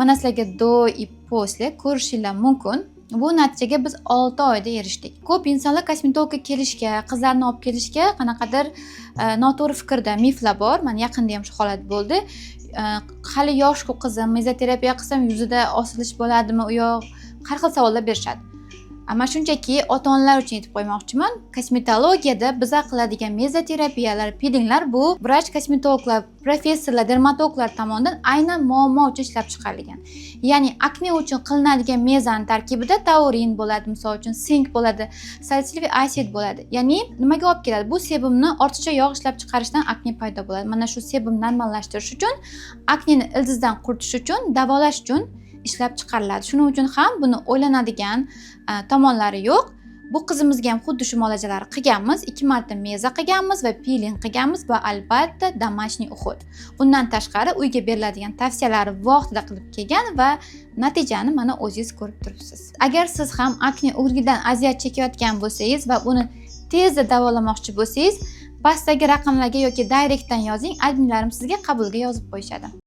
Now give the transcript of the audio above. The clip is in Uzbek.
Mana sizlarga do и после ko'rishinglar mumkin. Bu natijaga biz 6 oyda erishdik. Ko'p insonlar kosmetologga kelishga, qizlarni olib kelishga qanaqadir noto'g'ri fikrda, miflar bor. Mana yaqinda ham shu holat bo'ldi. Hali yosh-ku qizim, mezoterapiya qilsam yuzida osilish bo'ladimi u yoq? Har xil savollar berishadi. Amma shunchaki ota-onalar uchun aytib qo'ymoqchiman. Kosmetologiyada biza qiladigan mezoterapiyalar, pilinglar bu vrach kosmetologlar, professorlar, dermatologlar tomonidan aynan muammo uchun ishlab chiqarilgan. Ya'ni akne uchun qilinadigan mezani tarkibida taurin bo'ladi, misol uchun sink bo'ladi, salitsilik asid bo'ladi. Ya'ni nimaga olib keladi? Bu sebumni ortiqcha yog' ishlab chiqarishdan akne paydo bo'ladi. Mana shu sebum normallashtirish uchun, akneni ildizdan quritish uchun, davolash uchun ishlab chiqariladi. Shuning uchun ham buni o'ylanadigan tomonlari yo'q. Bu qizimizga ham xuddi shu muolajalarni qilganmiz, 2 marta meza qilganmiz va piling qilganmiz va albatta домашний уход. Bundan tashqari uyga beriladigan tavsiyalarni vaqtida qilib kelgan va natijani mana o'zingiz ko'rib turibsiz. Agar siz ham akne o'rgidan aziyat chekayotgan bo'lsangiz va uni tezda davolamoqchi bo'lsangiz, pastdagi raqamlarga yoki direktdan yozing, adminlarim sizga qabulga yozib qo'yishadi.